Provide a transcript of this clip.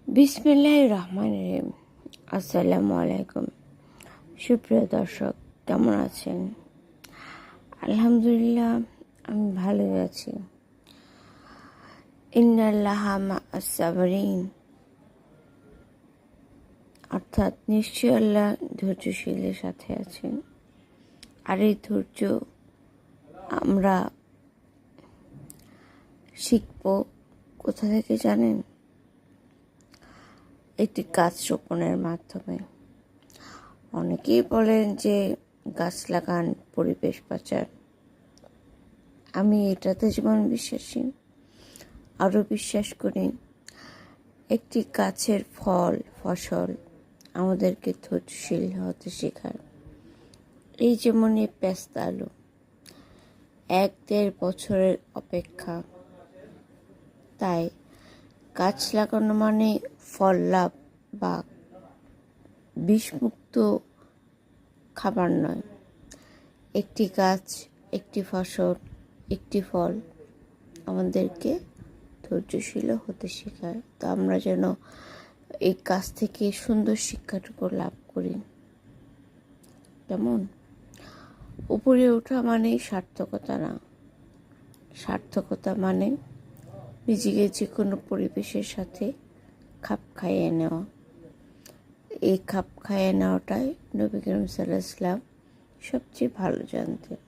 বিসমিল্লাহির রহমানির রহিম। আসসালামু আলাইকুম। সুপ্রিয় দর্শক, কেমন আছেন? আলহামদুলিল্লাহ, আমি ভালো আছি। ইন্নাল্লাহা মা'আস সাবিরিন, অর্থাৎ নিশ্চয় আল্লাহ ধৈর্যশীলের সাথে আছেন। আর এই ধৈর্য আমরা শিখব কোথা থেকে জানেন? একটি গাছ রোপণের মাধ্যমে। অনেকেই বলেন যে গাছ লাগান, পরিবেশ বাঁচান। আমি এটাতে যেমন বিশ্বাসী, আরও বিশ্বাস করি একটি গাছের ফসল আমাদেরকে ধৈর্যশীল হতে শেখায়। এই যেমন এই পেস্তা আলু, 1-1.5 বছরের অপেক্ষা। তাই গাছ লাগানো মানে ফল লাভ বা বিষমুক্ত খাবার নয়। একটি গাছ, একটি ফসল, একটি ফল আমাদেরকে ধৈর্যশীল হতে শেখায়। তো আমরা যেন এই গাছ থেকে সুন্দর শিক্ষাটুকু লাভ করি। যেমন উপরে ওঠা মানে সার্থকতা না, সার্থকতা মানে নিজেকে যে কোনো পরিবেশের সাথে খাপ খাইয়ে নেওয়া। এই খাপ খাইয়ে নেওয়াটাই নবী করিম সাল্লাল্লাহু আলাইহি ওয়াসাল্লাম সবচেয়ে ভালো জানতেন।